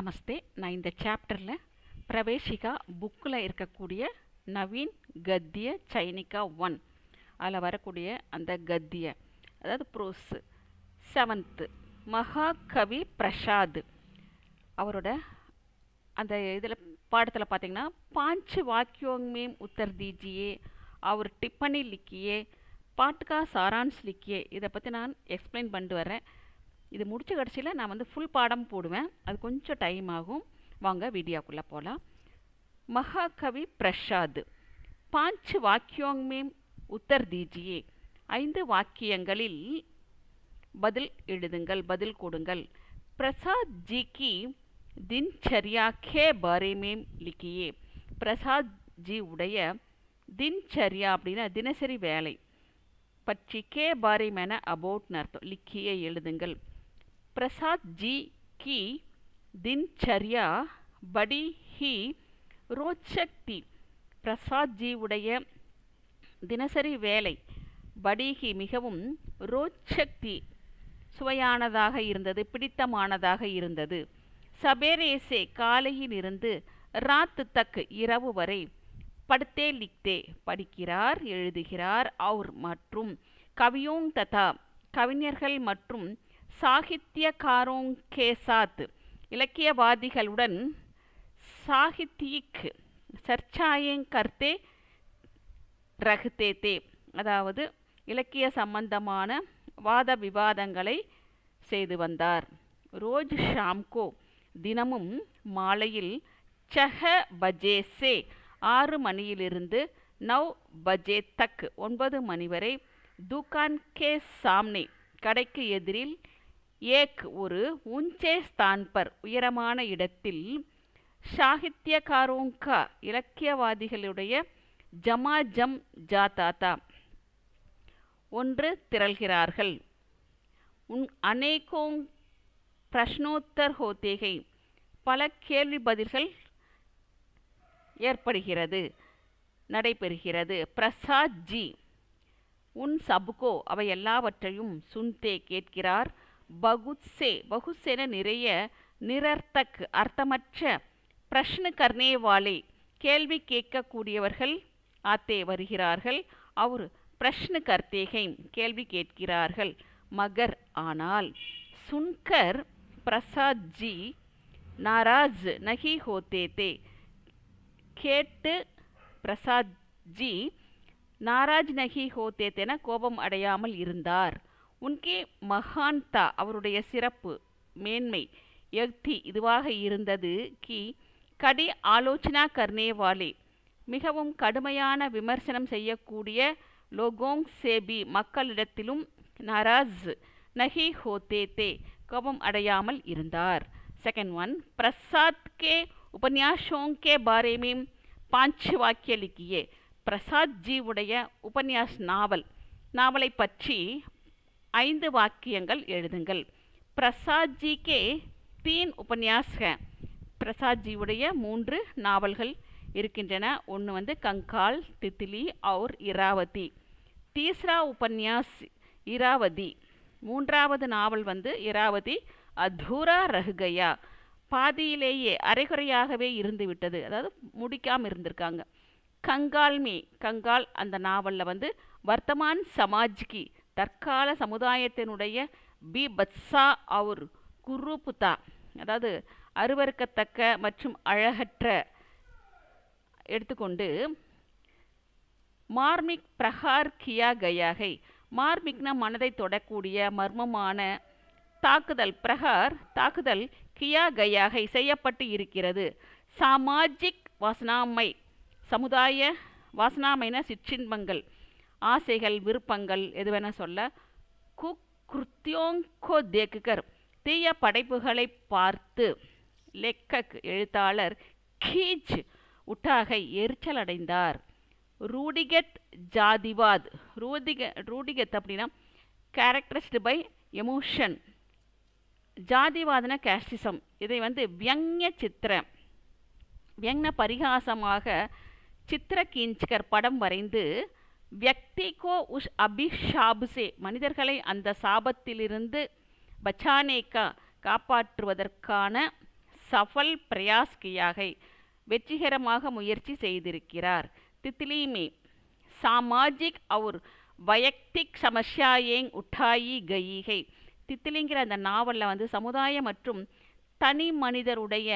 நமஸ்தே. நான் இந்த சாப்டரில் பிரவேஷிகா புக்கில் இருக்கக்கூடிய நவீன் கத்திய சைனிகா 1 அதில் வரக்கூடிய அந்த கத்திய அதாவது ப்ரோஸ் 7th மகாகவி பிரசாத் அவரோட அந்த இதில் பாடத்தில் பார்த்தீங்கன்னா 5 वाक्यों में उत्तर दीजिए और टिप्पणी लिखिए पाठ का सारांश लिखिए இதை பற்றி நான் எக்ஸ்பிளைன் பண்ணிட்டு வரேன். இது முடிச்ச கடைசியில் நான் ஃபுல் பாடம் போடுவேன். அது கொஞ்சம் டைம் ஆகும். வாங்க வீடியோக்குள்ளே போகலாம். மகாகவி பிரசாத் 5 वाक्यों में उत्तर दीजिए 5 வாக்கியங்களில் பதில் எழுதுங்கள், பதில் கொடுங்கள். प्रसाद जी की दिनचर्या के बारे में लिखिए. प्रसाद जी உடைய दिनचर्या அப்படின்னா தினசரி வேலை பற்றி के बारे में अबाउट அர்த்தம். लिखिए எழுதுங்கள். प्रसाद जी की दिनचर्या बड़ी ही रोचक थी. प्रसाद जी உடைய தினசரி வேலை படி மிகவும் ரோச்சக் थी சுவையானதாக இருந்தது, பிடித்தமானதாக இருந்தது. சபேரே சே காலையிலிருந்து ராத் தக் இரவு வரை படுத்தே லிக்தே படிக்கிறார், எழுதுகிறார். और மற்றும் கவியோं ததா கவிஞர்கள் மற்றும் சாகித்யகாரோं के साथ இலக்கியவாதிகளுடன் சாகித்யிக் சர்ச்சாயேं करते रहते थे அதாவது இலக்கிய சம்பந்தமான வாத விவாதங்களை செய்து வந்தார். ரோஜ் ஷாம்கோ தினமும் மாலையில் 6 बजे से 6 மணியிலிருந்து 9 बजे तक 9 மணி வரை दुकान के सामने கடைக்கு எதிரில் ஏக் ஒரு ஊஞ்சே ஸ்தான் பர் உயரமான இடத்தில் சாகித்யகாரோं का இலக்கியவாதிகளுடைய ஜமாஜம் ஜாதாதா ஒன்று திரள்கிறார்கள். अनेकों प्रश्नोत्तर होते हैं பல கேள்வி பதில்கள் ஏற்படுகிறது, நடைபெறுகிறது. பிரசாத் ஜி உன் சபுகோ அவை எல்லாவற்றையும் சுன்தே கேட்கிறார். பகுசேன நிறைய நிரர்த்தக் அர்த்தமற்ற பிரஷ்ன கர்னே வாலே கேள்வி கேட்கக்கூடியவர்கள் ஆத்தே வருகிறார்கள். அவர் பிரஷ்ன கர்த்தேகை கேள்வி கேட்கிறார்கள். மகர் ஆனால் சுன்கர் பிரசாத் ஜி நாராஜ் நஹி ஹோத்தே தே கேட்டு பிரசாத் ஜி நாராஜ் நஹி ஹோத்தே தேன கோபம் அடையாமல் இருந்தார். உன்கே மகான்தா அவருடைய சிறப்பு மேன்மை யக்தி இதுவாக இருந்தது. கி கடி ஆலோசனா கர்னே வாலே மிகவும் கடுமையான விமர்சனம் செய்யக்கூடிய லோகோங் சேபி மக்களிடத்திலும் நாராஜ் நஹி ஹோத்தே தே கோபம் அடையாமல் இருந்தார். செகண்ட் ஒன் பிரசாத் கே உபன்யாசோं के बारे में 5 वाक्य लिखिए. பிரசாத் ஜி உடைய உபன்யாஸ் நாவலை பற்றி 5 வாக்கியங்கள் எழுதுங்கள். பிரசாத் ஜி கே 3 उपन्यास है. பிரசாத் ஜி உடைய 3 நாவல்கள் இருக்கின்றன. ஒன்று கங்கால், தித்லி और இராவதி. தீஸ்ரா உபன்யாஸ் இராவதி. மூன்றாவது நாவல் இராவதி அதூரா ரஹ்கயா பாதியிலேயே அரைகுறையாகவே இருந்துவிட்டது, அதாவது முடிக்காமல் இருந்திருக்காங்க. கங்கால் அந்த நாவலில் வர்த்தமான் சமாஜ்கி தற்கால சமுதாயத்தினுடைய பத்சா और குருபுதா அதாவது அருவருக்கத்தக்க மற்றும் அழகற்ற எடுத்துக்கொண்டு மார்மிக் பிரஹார் கியா கயாகை மார்மிக்னா மனதை தொடக்கூடிய மர்மமான தாக்குதல், பிரஹார் தாக்குதல், கியா கயாகை செய்யப்பட்டு இருக்கிறது. சாமாஜிக் வாசனாமை சமுதாய வாசனாமைன சிற்றின்பங்கள், ஆசைகள், விருப்பங்கள் எதுவென சொல்ல. குக்ருத்யோங்கோ தேக்குகர் தீய படைப்புகளை பார்த்து லெக்கக் எழுத்தாளர் கீஜ் உட்டாகை எரிச்சல் அடைந்தார். ரூடிகட் ஜாதிவாத் ரூடிகத் அப்படின்னா கேரக்டரைஸ்டு பை எமோஷன், ஜாதிவாதன கேஸ்டிசம். இதை வியங்ன பரிகாசமாக சித்திர கீஞ்ச்கர் படம் வரைந்து வியக்திகோ உஷ் அபிஷாபுசே மனிதர்களை அந்த சாபத்திலிருந்து பச்சானேக்கா காப்பாற்றுவதற்கான சஃபல் பிரயாஸ் கியா है வெற்றிகரமாக முயற்சி செய்திருக்கிறார். तितली में सामाजिक और वैयक्तिक समस्याएं उठाई गई है. தித்திலிங்கிற அந்த நாவலில் வந்து சமுதாய மற்றும் தனி மனிதருடைய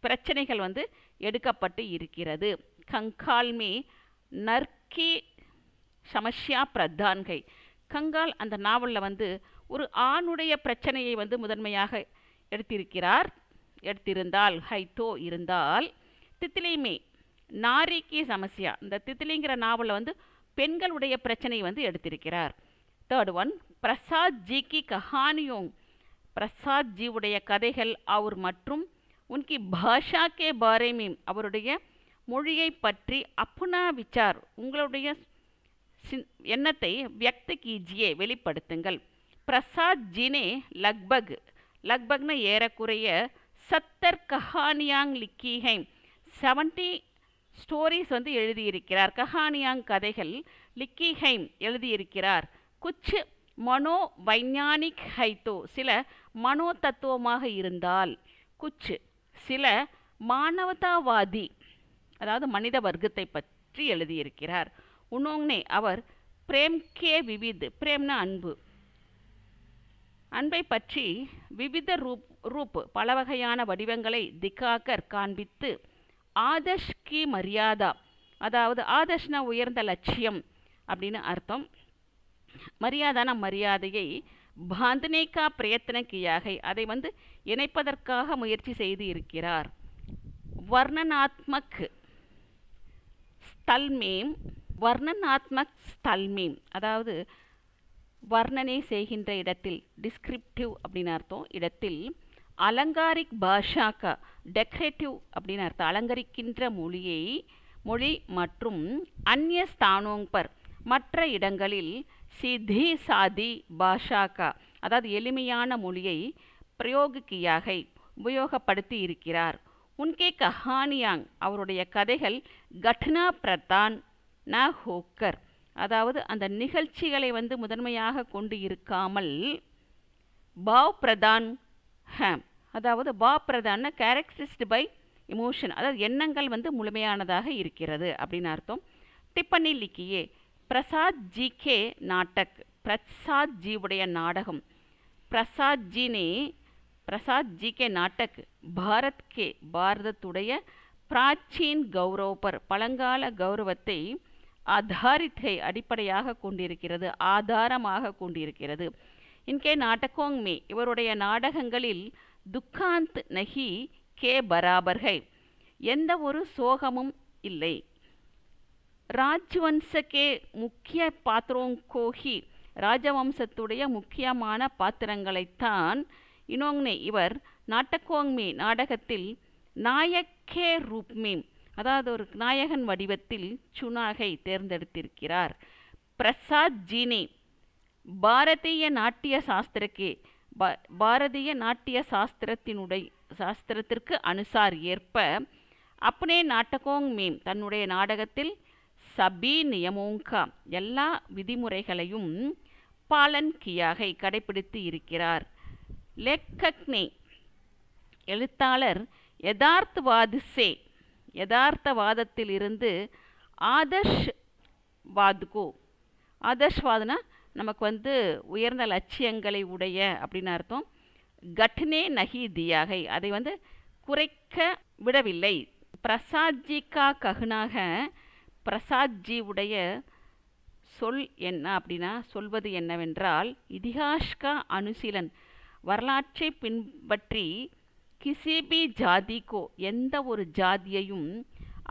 பிரச்சனைகள் வந்து எடுக்கப்பட்டு இருக்கிறது. கங்கால் மே நர்கி சமஸ்யா பிரதான்கை. கங்கால் அந்த நாவலில் வந்து ஒரு ஆணுடைய பிரச்சனையை வந்து முதன்மையாக எடுத்திருந்தால் ஹைத்தோ இருந்தால், தித்திலிமே நாரிக்கு சமஸ்யா, இந்த தித்திலிங்கிற நாவலில் வந்து பெண்களுடைய பிரச்சனையை வந்து எடுத்திருக்கிறார். தேர்ட் ஒன், பிரசாத் ஜிக்கு கஹானியோங். பிரசாத் ஜியுடைய கதைகள் அவர் மற்றும் உன்கி பாஷா கே பாரே में அவருடைய மொழியை பற்றி அப்னா விசார் உங்களுடைய எண்ணத்தை வியக்த கீஜியே வெளிப்படுத்துங்கள். பிரசாத் ஜினே லக்பக்னு ஏறக்குறைய 70 கஹானியாங் லிக்கி है. 70 ஸ்டோரிஸ் வந்து எழுதியிருக்கிறார். கஹானியாங் கதைகள், லிக்கி है எழுதியிருக்கிறார். குச் மனோ வைஞானிக் ஹைத்தோ சில மனோ தத்துவமாக இருந்தால், குச் சில மானவதாவாதி அதாவது மனித வர்க்கத்தை பற்றி எழுதியிருக்கிறார். உன்னோங்னே அவர் பிரேம் கே விவித், பிரேம்னா அன்பு, அன்பை பற்றி விவித ரூப் பல வகையான வடிவங்களை திகாக்கர் காண்பித்து, ஆதர்ஷ் கி மரியாதா அதாவது ஆதர்ஷ்னா உயர்ந்த லட்சியம் அப்படின்னு அர்த்தம், மரியாதான மரியாதையை பாந்தனேக்கா பிரயத்தன கியாகை அதை வந்து இணைப்பதற்காக முயற்சி செய்து இருக்கிறார். வர்ணனாத்மக் ஸ்தல்மேம் அதாவது வர்ணனை செய்கின்ற இடத்தில், டிஸ்கிரிப்டிவ் அப்படின்னு அர்த்தம் இடத்தில், அலங்காரிக் பாஷாக்கா டெக்கரேட்டிவ் அப்படின்னு அர்த்தம் அலங்கரிக்கின்ற மொழி மற்றும் அந்நிய ஸ்தானோம்பர் மற்ற இடங்களில் சிதி சாதி பாஷாக்கா அதாவது எளிமையான மொழியை பிரயோகிக்கியாகை உபயோகப்படுத்தி இருக்கிறார். உன்கே கஹானியாங் அவருடைய கதைகள் கட்னா பிரதான் ந ஹோக்கர் அதாவது அந்த நிகழ்ச்சிகளை வந்து முதன்மையாக கொண்டு இருக்காமல், பாவ் பிரதான் அதாவது பாவ் பிரதான் கேரக்டரிஸ்ட் பை இமோஷன் அதாவது எண்ணங்கள் வந்து முழுமையானதாக இருக்கிறது அப்படின்னு அர்த்தம். டிப்பனி லிக்கியே பிரசாத் ஜி கே நாட்டக் பிரசாத் ஜியுடைய நாடகம், பிரசாத் ஜி கே நாட்டக் பாரதத்துடைய பிராச்சீன் கௌரவப்பர் பழங்கால கௌரவத்தை ஆதாரித்தை அடிப்படையாக கொண்டிருக்கிறது, ஆதாரமாக கொண்டிருக்கிறது. இன்கே நாடகோங் மே இவருடைய நாடகங்களில் துக்காந்த் நஹி கே பராபர்கை எந்த ஒரு சோகமும் இல்லை. ராஜ்வம்ச கே முக்கிய பாத்திரோங்கோஹி ராஜவம்சத்துடைய முக்கியமான பாத்திரங்களைத்தான் இனோங்னே இவர் நாட்டகோங்மே பாடகத்தில் நாயக்கே ரூப்மே அதாவது ஒரு நாயகன் வடிவத்தில் சுனாகை தேர்ந்தெடுத்திருக்கிறார். பிரசாத் ஜீனே பாரதிய நாட்டிய சாஸ்திரக்கே பாரதிய நாட்டிய சாஸ்திரத்திற்கு அனுசார் ஏற்ப அப்னே நாட்டகோங் மேம் தன்னுடைய நாடகத்தில் சபி நியமோங்கா எல்லா விதிமுறைகளையும் பாலன் கியாகை கடைபிடித்து இருக்கிறார். லேக்கக்னே எழுத்தாளர் யதார்த்தவாதத்திலிருந்து ஆதர்ஷ்வாதுனா நமக்கு வந்து உயர்ந்த லட்சியங்களை உடைய அப்படின்னு அர்த்தம். கட்னே நஹி தியாகை அதை வந்து குறைக்க விடவில்லை. பிரசாத்ஜிக்கா ககுனாக பிரசாத்ஜி உடைய சொல் என்ன அப்படின்னா சொல்வது என்னவென்றால், இதிகாஷ்கா அனுசீலன் வரலாற்றை பின்பற்றி கிசிபி ஜாதிக்கோ எந்த ஒரு ஜாதியையும்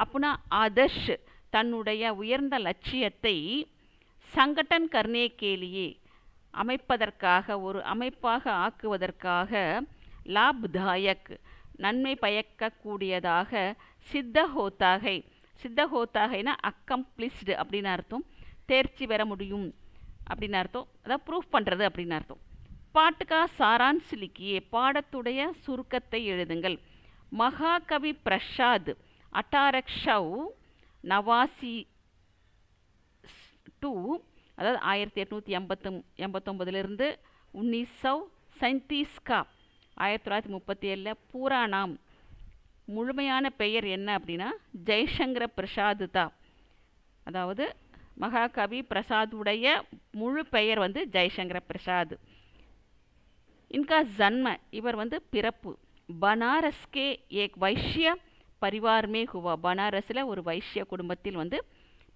அப்புனா ஆதர்ஷ் தன்னுடைய உயர்ந்த லட்சியத்தை சங்கடன் கர்னே கேலியே அமைப்பதற்காக ஒரு அமைப்பாக ஆக்குவதற்காக லாப்தாயக் நன்மை பயக்கக்கூடியதாக சித்தஹோத்தாகைனா அக்கம்ப்ளிஸ்டு அப்படின்னு அர்த்தம், தேர்ச்சி பெற முடியும் அப்படின்னு அர்த்தம், அதாவது ப்ரூஃப் பண்ணுறது அப்படின்னு அர்த்தம். பாட்டுக்கா சாரான்ஸ் லிக்கியே பாடத்துடைய சுருக்கத்தை எழுதுங்கள். மகாகவி பிரசாத் 1882 அதாவது 1889 1937 1937 பூராணாம் முழுமையான பெயர் என்ன அப்படின்னா ஜெய்சங்கர பிரசாத் தான். அதாவது மகாகவி பிரசாதுடைய முழு பெயர் வந்து ஜெய்சங்கர பிரசாத். இன்கா ஜன்ம, இவர் வந்து பிறப்பு பனாரஸ்கே ஏக் வைஷ்ய பரிவார் மே ஹுவா, பனாரஸில் ஒரு வைஷ்ய குடும்பத்தில் வந்து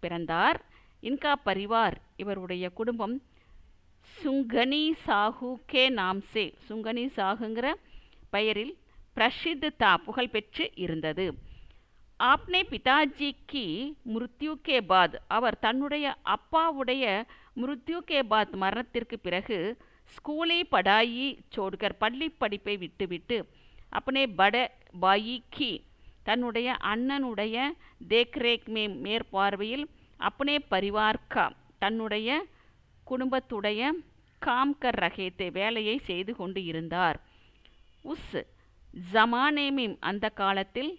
பிறந்தார். இன்கா பரிவார், இவருடைய குடும்பம் சுங்கனி சாஹு கே நாம்சே, சுங்கனி சாகுங்கிற பெயரில் பிரசித்தா புகழ்பெற்று இருந்தது. ஆப்னே பிதாஜிக்கு மிருத்யு கே பாத், அவர் தன்னுடைய அப்பாவுடைய மிருத்யு கே பாத் மரணத்திற்கு பிறகு ஸ்கூலை படாயி சோடுகர், பள்ளி படிப்பை விட்டுவிட்டு அப்பனே பட பாயி கி, தன்னுடைய அண்ணனுடைய தேக்ரேக் மேற்பார்வையில் அப்பனே பரிவார்கா, தன்னுடைய குடும்பத்துடைய காம்கர் ரகேத்தே, வேலையை செய்து கொண்டு இருந்தார். உஸ் ஜமானேமிம், அந்த காலத்தில்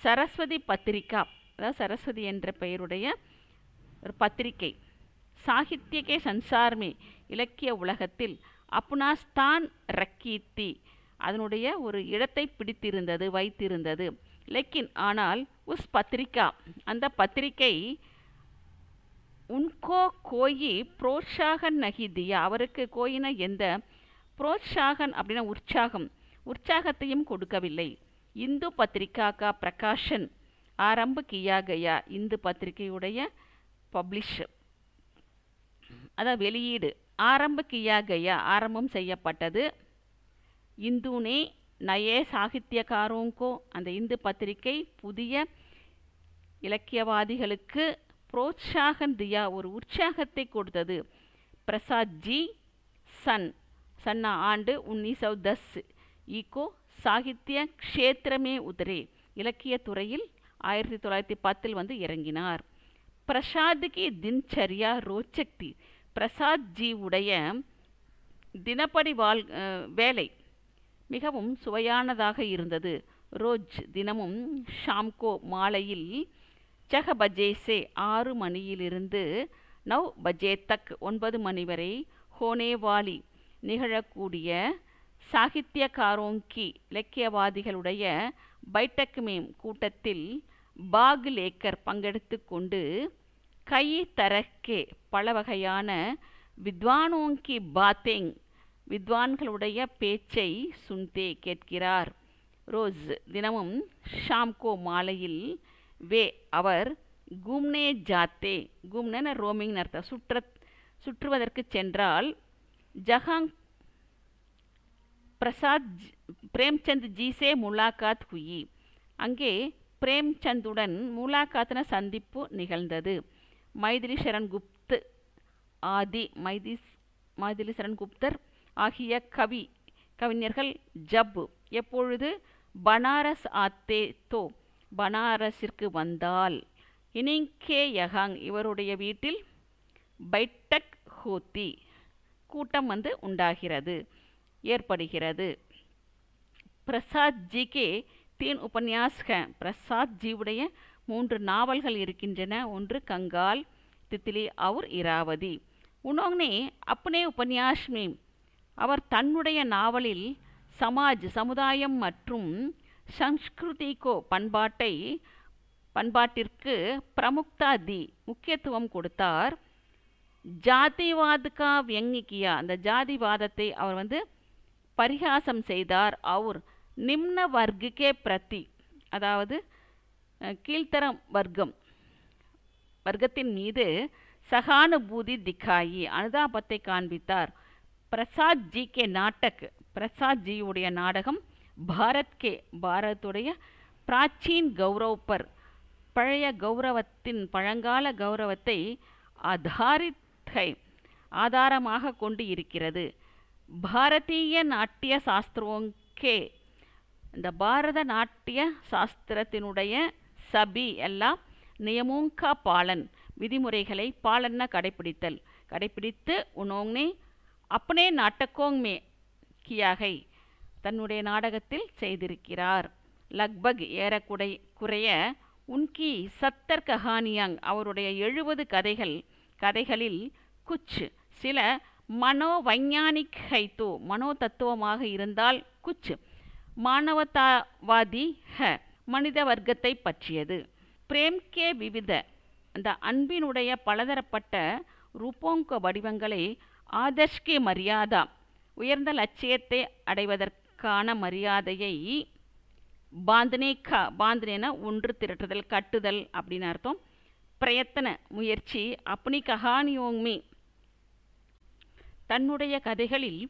சரஸ்வதி பத்திரிகா, அதாவது சரஸ்வதி என்ற பெயருடைய ஒரு பத்திரிகை, சாகித்யகே சன்சார்மே, இலக்கிய உலகத்தில் அப்னாஸ்தான் ரக்கீத்தி, அதனுடைய ஒரு இடத்தை பிடித்திருந்தது, வைத்திருந்தது. லேக்கின் ஆனால் உஸ் பத்திரிகா, அந்த பத்திரிகை உன்கோ கோயி புரோத்சாகன் நகி தியா, அவருக்கு கோயின எந்த புரோத்சாகன் அப்படின்னா உற்சாகம், உற்சாகத்தையும் கொடுக்கவில்லை. இந்து பத்திரிகா கா பிரகாஷன் ஆரம்ப கியா கயா, இந்து பத்திரிகையுடைய பப்ளிஷ், அதாவது வெளியீடு, ஆரம்ப கியா கயா, ஆரம்பம் செய்யப்பட்டது. இந்துனே நயே சாகித்யகாரோங்கோ, அந்த இந்து பத்திரிகை புதிய இலக்கியவாதிகளுக்கு புரோத்சாகன் தியா, ஒரு உற்சாகத்தை கொடுத்தது. பிரசாத் ஜி சன்னா ஆண்டு 1910 ஈகோ சாகித்ய க்ஷேத்திரமே உதரே, இலக்கிய துறையில் 1910 வந்து இறங்கினார். பிரசாத் கி தினச்சரியா ரோச்சக்தி, பிரசாத் ஜி உடைய தினப்படி வேலை மிகவும் சுவையானதாக இருந்தது. ரோஜ் தினமும் ஷாம்கோ மாலையில் 6 பஜேசே 6 மணியிலிருந்து 9 பஜே தக் 9 மணி வரை ஹோனேவாலி நிகழக்கூடிய சாகித்யகாரோங்கி இலக்கியவாதிகளுடைய பைட்டக் மேம் கூட்டத்தில் பாக் லேக்கர் பங்கெடுத்து கொண்டு கை தரக்கே பல வகையான வித்வானோங்கி பாத்தேங் வித்வான்களுடைய பேச்சை சுன்தே கேட்கிறார். ரோஸ் தினமும் ஷாம்கோ மாலையில் வே அவர் கும்னே ஜாத்தே, கும்ன ரோமிங் அர்த்தம் சுற்றுவதற்கு சென்றால் ஜஹாங் பிரசாத் பிரேம்சந்த் ஜீசே முலாகாத் ஹுயி, அங்கே பிரேம்சந்துடன் முலாகாத்ன சந்திப்பு நிகழ்ந்தது. மைதிலி சரண் குப்த் ஆதி மைதிலி சரண் குப்தர் ஆகிய கவிஞர்கள் ஜப் எப்பொழுது பனாரஸ் ஆத்தே தோ, பனாரஸிற்கு வந்தால் இனிங்கே யஹாங், இவருடைய வீட்டில் பைட்டக் ஹோத்தி கூட்டம் வந்து உண்டாகிறது, ஏற்படுகிறது. பிரசாத் ஜிகே 3 உபன்யாஸ் ஹை, பிரசாத் ஜியுடைய 3 நாவல்கள் இருக்கின்றன. ஒன்று கங்கால், தித்லி और இராவதி. உன்னோgne अपने उपन्यास में, அவர் தன்னுடைய நாவலில் சமாஜ் சமுதாயம் மற்றும் சம்ஸ்கிருதிகோ பண்பாட்டிற்கு பிரமுக்தா தி முக்கியத்துவம் கொடுத்தார். ஜாதிவாதுக்கா வியங்கிக்கியா, அந்த ஜாதிவாதத்தை அவர் வந்து பரிகாசம் செய்தார். அவர் நிம்ன வர்க்கே பிரதி, அதாவது கீழ்த்தரம் வர்க்கத்தின் மீது சகானுபூதி திக்காயி அனுதாபத்தை காண்பித்தார். பிரசாத் ஜி கே நாட்டக், பிரசாத் ஜியுடைய நாடகம் பாரத்கே, பாரத்துடைய பிராச்சீன் கௌரவ் பர், பழைய கௌரவத்தின் பழங்கால கௌரவத்தை ஆதாரமாக கொண்டு இருக்கிறது. பாரதிய நாட்டிய சாஸ்திரோங்கே, இந்த பாரத நாட்டிய சாஸ்திரத்தினுடைய சபி எல்லாம் நியமோங்கா பாலன், விதிமுறைகளை பாலன கடைப்பிடித்து உனோங்கே அப்பனே நாட்டக்கோங் மே கியாகை, தன்னுடைய நாடகத்தில் செய்திருக்கிறார். லக்பக் ஏறக்குறைய உன்கி 70 கஹானியாங், அவருடைய 70 கதைகளில் குச் சில மனோவைஞானிக் ஹைத்தோ, மனோ தத்துவமாக இருந்தால் குச் மானவதாவாதி ஹ, மனித வர்க்கத்தை பற்றியது. பிரேம் கே விவித, அந்த அன்பினுடைய பலதரப்பட்ட ரூபோங்க வடிவங்களை ஆதர்ஷ் கே மரியாதா, உயர்ந்த லட்சியத்தை அடைவதற்கான மரியாதையை, பாந்தனேனா ஒன்று திரட்டுதல், கட்டுதல் அப்படின்னு அர்த்தம், பிரயத்தன முயற்சி, அப்னி கஹானியோங்மி தன்னுடைய கதைகளில்,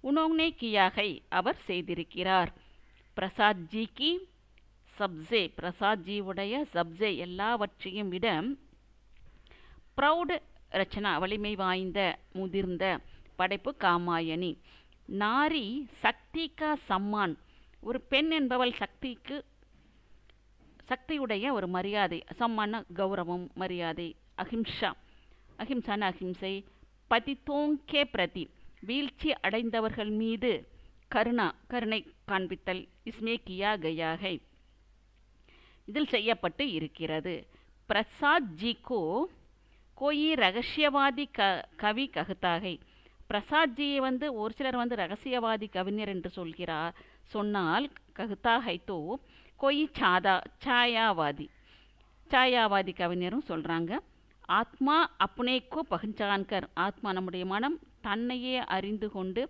உனோங்னே கியாகை அவர் செய்திருக்கிறார். பிரசாத் ஜி கி சப்சே, பிரசாத் ஜியுடைய சப்சே எல்லாவற்றையும் விட, ப்ரௌட் ரச்சனா வலிமை வாய்ந்த முதிர்ந்த படைப்பு காமாயணி. நாரி சக்தி கா சம்மான், ஒரு பெண் என்பவள் சக்தியுடைய ஒரு மரியாதை, சம்மான கௌரவம் மரியாதை. அஹிம்சான அஹிம்சை. பதித்தோங்கே பிரதி, வீழ்ச்சி அடைந்தவர்கள் மீது கருணை காண்பித்தல். இஸ்மே கியா கயாகை, இதில் செய்யப்பட்டு இருக்கிறது. பிரசாத் ஜி கோ கோயி ரகசியவாதி கவி ககுத்தாகை, பிரசாத் ஜியை ஒரு சிலர் ரகசியவாதி கவிஞர் என்று சொன்னால் ககுத்தாகை தோ கோயி சாயாவாதி கவிஞரும் சொல்கிறாங்க. ஆத்மா அப்னேக்கோ பகஞ்சான்கர், ஆத்மா நம்முடைய மனம் தன்னையே அறிந்து கொண்டு,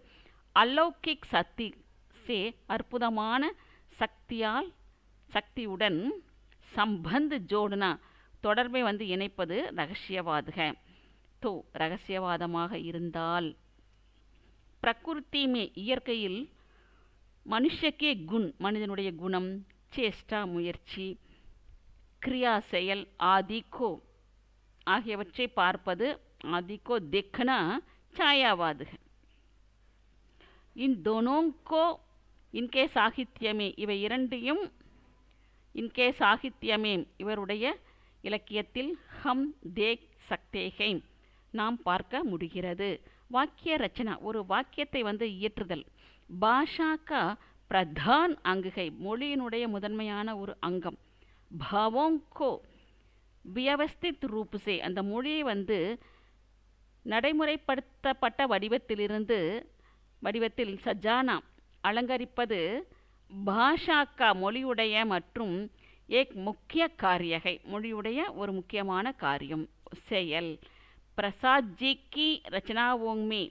அலௌகிக் சக்தி சே அற்புதமான சக்தியுடன் சம்பந்த் ஜோடுனா தொடர்பை இணைப்பது ரகசியவாதுக. தோ ரகசியவாதமாக இருந்தால், பிரகிருதி மே இயற்கையில், மனுஷக்கே குண் மனிதனுடைய குணம், சேஷ்டா முயற்சி, கிரியா செயல், ஆதிக்கோ ஆகியவற்றை பார்ப்பது, ஆதிக்கோ தேக்கனா சாயாவாதுக. இன் தோனோங்கோ இன்கே சாகித்யமே, இவை இரண்டையும் இன்கே சாகித்யமே இவருடைய இலக்கியத்தில் ஹம் தேக் சக்தேகை நாம் பார்க்க முடிகிறது. வாக்கிய ரச்சனா, ஒரு வாக்கியத்தை இயற்றுதல். பாஷா கா பிரதான் அங்குகை, மொழியினுடைய முதன்மையான ஒரு அங்கம். பாவோங்கோ வியவஸ்தித் ரூப்சே, அந்த மொழியை நடைமுறைப்படுத்தப்பட்ட வடிவத்தில் சஜானா அலங்கரிப்பது. பாஷாக்கா மொழியுடைய மற்றும் ஏக் முக்கிய காரியகை, மொழியுடைய ஒரு முக்கியமான காரியம் செயல். பிரசாத் ஜி கி ரச்சனாவோங்மே,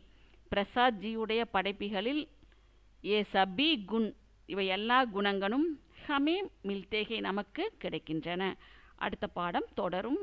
பிரசாத் ஜியுடைய படைப்புகளில் ஏ சபி குண் இவை எல்லா குணங்களும் ஹமே மில்தேகை நமக்கு கிடைக்கின்றன. அடுத்த பாடம் தொடரும்.